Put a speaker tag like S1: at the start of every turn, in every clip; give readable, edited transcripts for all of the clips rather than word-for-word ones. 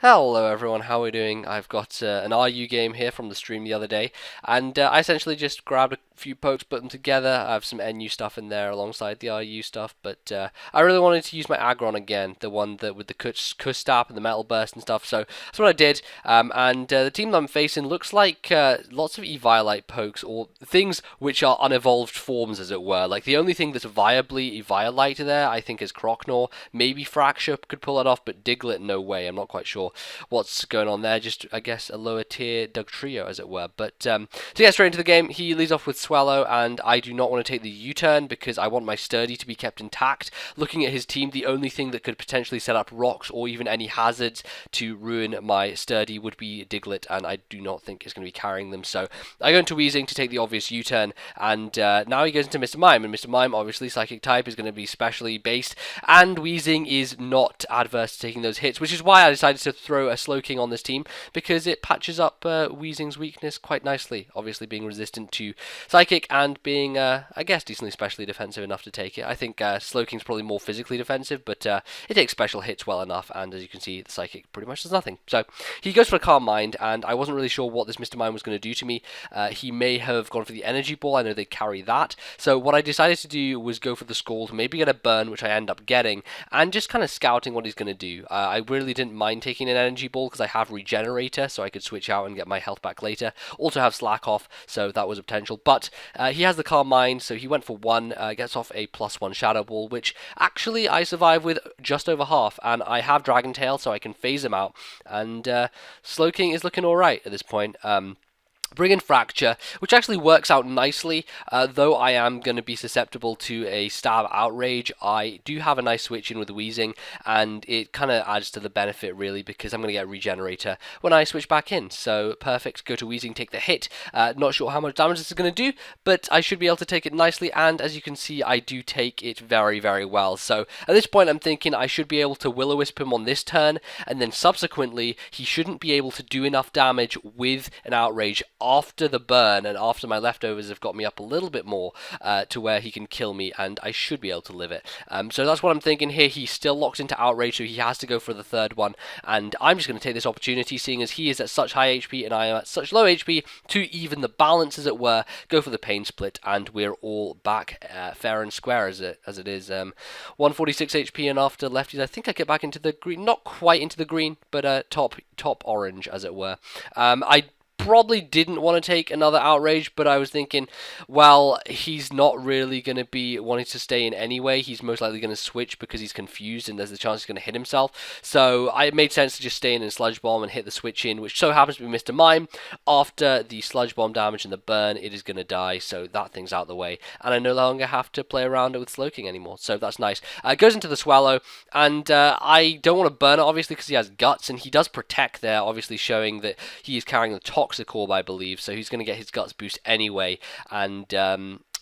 S1: Hello everyone, how are we doing? I've got an RU game here from the stream the other day, and I essentially just grabbed a few pokes, put them together. I have some NU stuff in there alongside the RU stuff, but I really wanted to use my Aggron again, the one that with the Kustap and the Metal Burst and stuff, so that's what I did. And the team that I'm facing looks like lots of Eviolite pokes, or things which are unevolved forms, as it were. Like, the only thing that's viably Eviolite there, I think, is Croconaw. Maybe Fracture could pull that off, but Diglett, no way. I'm not quite sure what's going on there. Just, I guess, a lower tier Dugtrio, as it were. But to get straight into the game, he leads off with Swallow, and I do not want to take the U-turn because I want my Sturdy to be kept intact. Looking at his team, the only thing that could potentially set up rocks or even any hazards to ruin my Sturdy would be Diglett, and I do not think it's going to be carrying them. So I go into Weezing to take the obvious U-turn, and now he goes into Mr. Mime, and Mr. Mime, obviously, Psychic type, is going to be specially based, and Weezing is not adverse to taking those hits, which is why I decided to throw a Slowking on this team, because it patches up Weezing's weakness quite nicely, obviously being resistant to Psychic and being, I guess, decently specially defensive enough to take it. I think Slowking's probably more physically defensive, but it takes special hits well enough, and as you can see, the Psychic pretty much does nothing. So he goes for a Calm Mind, and I wasn't really sure what this Mr. Mime was going to do to me. He may have gone for the Energy Ball. I know they carry that. So what I decided to do was go for the Scald, maybe get a burn, which I end up getting, and just kind of scouting what he's going to do. I really didn't mind taking an Energy Ball because I have Regenerator, so I could switch out and get my health back later. Also have Slack off, so that was a potential. But he has the Calm Mind, so he went for one, gets off a +1 Shadow Ball, which actually I survive with just over half, and I have Dragon Tail, so I can phase him out. And Slowking is looking alright at this point. Bring in Fracture, which actually works out nicely, though I am going to be susceptible to a Stab Outrage. I do have a nice switch in with Weezing, and it kind of adds to the benefit, really, because I'm going to get Regenerator when I switch back in. So, perfect, go to Weezing, take the hit. Not sure how much damage this is going to do, but I should be able to take it nicely, and as you can see, I do take it very, very well. So, at this point, I'm thinking I should be able to Will-O-Wisp him on this turn, and then subsequently, he shouldn't be able to do enough damage with an Outrage after the burn, and after my leftovers have got me up a little bit more to where he can kill me, and I should be able to live it. So that's what I'm thinking here. He's still locked into Outrage, so he has to go for the third one, and I'm just going to take this opportunity, seeing as he is at such high HP and I am at such low HP, to even the balance, as it were, go for the Pain Split, and we're all back fair and square as it is. 146 HP, and after lefties, I think I get back into the green, not quite into the green, but top orange, as it were. I probably didn't want to take another Outrage, but I was thinking, well, he's not really going to be wanting to stay in anyway. He's most likely going to switch because he's confused and there's the chance he's going to hit himself. So it made sense to just stay in Sludge Bomb and hit the switch in, which so happens to be Mr. Mime. After the Sludge Bomb damage and the burn, it is going to die, so that thing's out of the way. And I no longer have to play around it with Slowking anymore, so that's nice. It goes into the Swallow, and I don't want to burn it, obviously, because he has Guts, and he does Protect there, obviously showing that he is carrying the Toxic Orb, I believe, so he's going to get his Guts boost anyway, and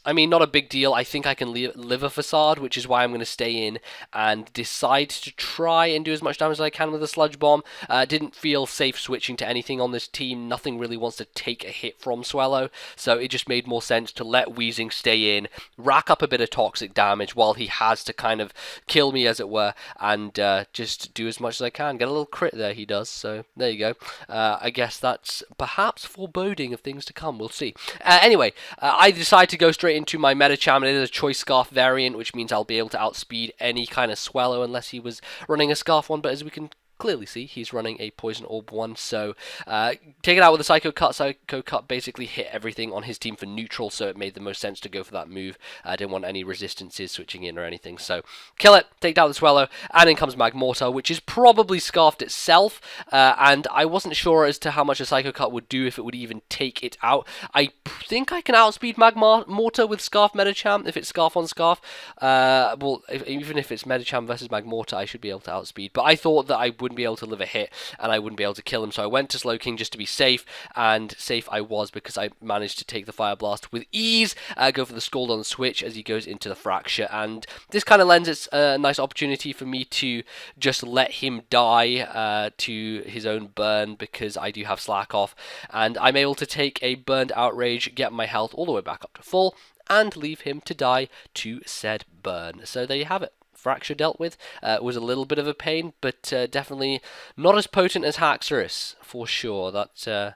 S1: I mean, not a big deal. I think I can live a Facade, which is why I'm going to stay in and decide to try and do as much damage as I can with a Sludge Bomb. Didn't feel safe switching to anything on this team. Nothing really wants to take a hit from Swallow, so it just made more sense to let Weezing stay in, rack up a bit of toxic damage while he has to kind of kill me, as it were, and just do as much as I can. Get a little crit there, he does, so there you go. I guess that's perhaps foreboding of things to come. We'll see. Anyway, I decide to go straight into my Medicham. It is a Choice Scarf variant, which means I'll be able to outspeed any kind of Swallow unless he was running a Scarf one, but as we can clearly see, he's running a Poison Orb one, so take it out with a Psycho Cut. Psycho Cut basically hit everything on his team for neutral, so it made the most sense to go for that move. I didn't want any resistances switching in or anything, so kill it, take down the Swallow, and in comes Magmortar, which is probably Scarfed itself, and I wasn't sure as to how much a Psycho Cut would do, if it would even take it out. I think I can outspeed Magmortar with Scarf Medicham, if it's Scarf on Scarf. Well, even if it's Medicham versus Magmortar, I should be able to outspeed, but I thought that I wouldn't be able to live a hit and I wouldn't be able to kill him, so I went to Slowking just to be safe, and safe I was because I managed to take the Fire Blast with ease, go for the Scald on the switch as he goes into the Fracture, and this kind of lends it a nice opportunity for me to just let him die to his own burn, because I do have Slack off, and I'm able to take a burned Outrage, get my health all the way back up to full, and leave him to die to said burn. So there you have it. Fracture dealt with was a little bit of a pain, but definitely not as potent as Haxorus, for sure. That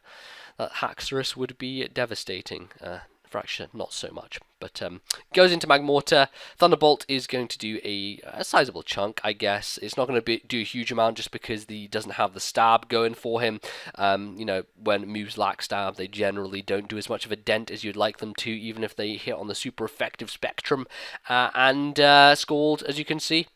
S1: Haxorus would be devastating. Fracture, not so much. But goes into Magmortar. Thunderbolt is going to do a sizable chunk, I guess. It's not going to do a huge amount just because he doesn't have the stab going for him. You know, when moves lack stab, they generally don't do as much of a dent as you'd like them to, even if they hit on the super effective spectrum. And Scald, as you can see,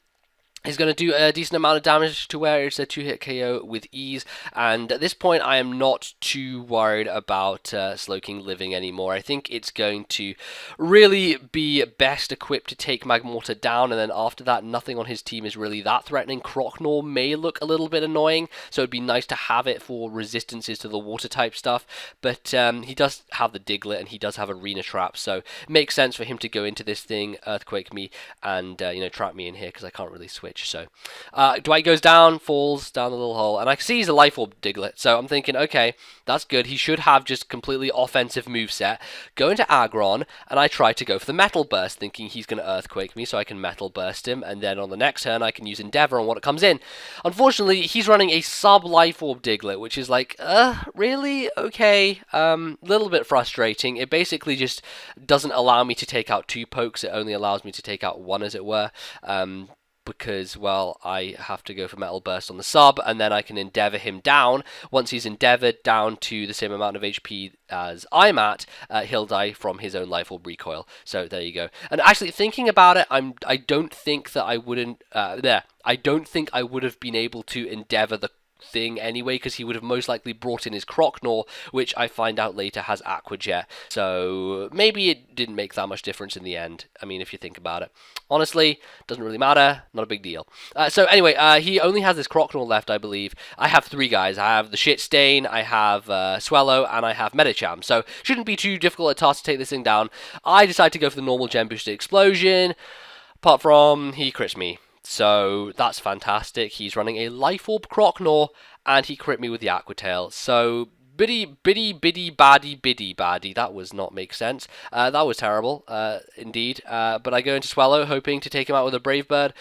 S1: is going to do a decent amount of damage to where it's a 2-hit KO with ease, and at this point I am not too worried about Slowking living anymore. I think it's going to really be best equipped to take Magmortar down, and then after that nothing on his team is really that threatening. Croconaw may look a little bit annoying, so it'd be nice to have it for resistances to the water type stuff, but he does have the Diglett and he does have Arena Trap, so it makes sense for him to go into this thing, Earthquake me, and you know, trap me in here because I can't really switch. So Dwight goes down, falls down the little hole, and I see he's a Life Orb Diglett, so I'm thinking, okay, that's good. He should have just completely offensive moveset. Go into Aggron, and I try to go for the Metal Burst, thinking he's going to Earthquake me so I can Metal Burst him, and then on the next turn I can use Endeavor on what it comes in. Unfortunately, he's running a sub-Life Orb Diglett, which is like, really? Okay, little bit frustrating. It basically just doesn't allow me to take out 2 pokes, it only allows me to take out 1, as it were. Because, well, I have to go for Metal Burst on the sub, and then I can Endeavor him down. Once he's Endeavored down to the same amount of HP as I'm at, he'll die from his own Life Orb Recoil. So there you go. And actually, thinking about it, I don't think that I wouldn't... I don't think I would have been able to Endeavor the thing anyway, because he would have most likely brought in his Croconaw, which I find out later has Aqua Jet. So maybe it didn't make that much difference in the end. I mean, if you think about it. Honestly, doesn't really matter. Not a big deal. So anyway, he only has this Croconaw left, I believe. I have 3 guys. I have the Shit Stain, I have Swellow, and I have Medicham. So shouldn't be too difficult a task to take this thing down. I decide to go for the normal Gem Boosted Explosion. Apart from, he crits me. So that's fantastic. He's running a Life Orb Croconaw, and he crit me with the Aqua Tail. So biddy baddie. That was not make sense. That was terrible, indeed. But I go into Swellow, hoping to take him out with a Brave Bird.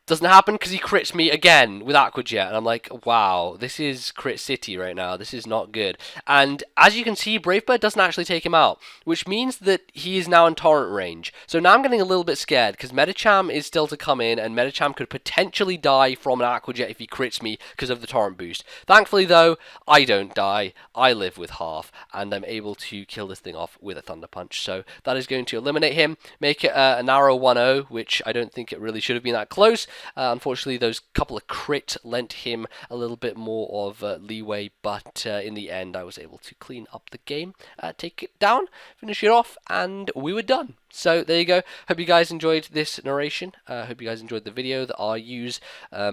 S1: Doesn't happen because he crits me again with Aqua Jet, and I'm like, wow, this is crit city right now. This is not good. And as you can see, Brave Bird doesn't actually take him out, which means that he is now in torrent range. So now I'm getting a little bit scared because Medicham is still to come in, and Medicham could potentially die from an Aqua Jet if he crits me because of the torrent boost. Thankfully, though, I don't die. I live with half, and I'm able to kill this thing off with a Thunder Punch. So that is going to eliminate him, make it a narrow 1-0, which I don't think it really should have been that close. Unfortunately, those couple of crit lent him a little bit more of leeway, but in the end, I was able to clean up the game, take it down, finish it off, and we were done. So there you go. Hope you guys enjoyed this narration. Hope you guys enjoyed the video, the RUs. A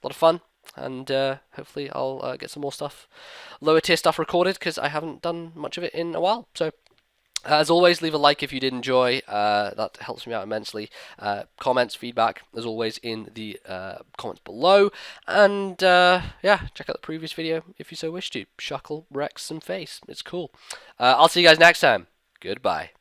S1: lot of fun. And hopefully I'll get some more stuff, lower tier stuff recorded, because I haven't done much of it in a while. So as always, leave a like if you did enjoy. That helps me out immensely. Comments, feedback, as always, in the comments below. And yeah, check out the previous video if you so wish to. Shuckle, Rex, and Face. It's cool. I'll see you guys next time. Goodbye.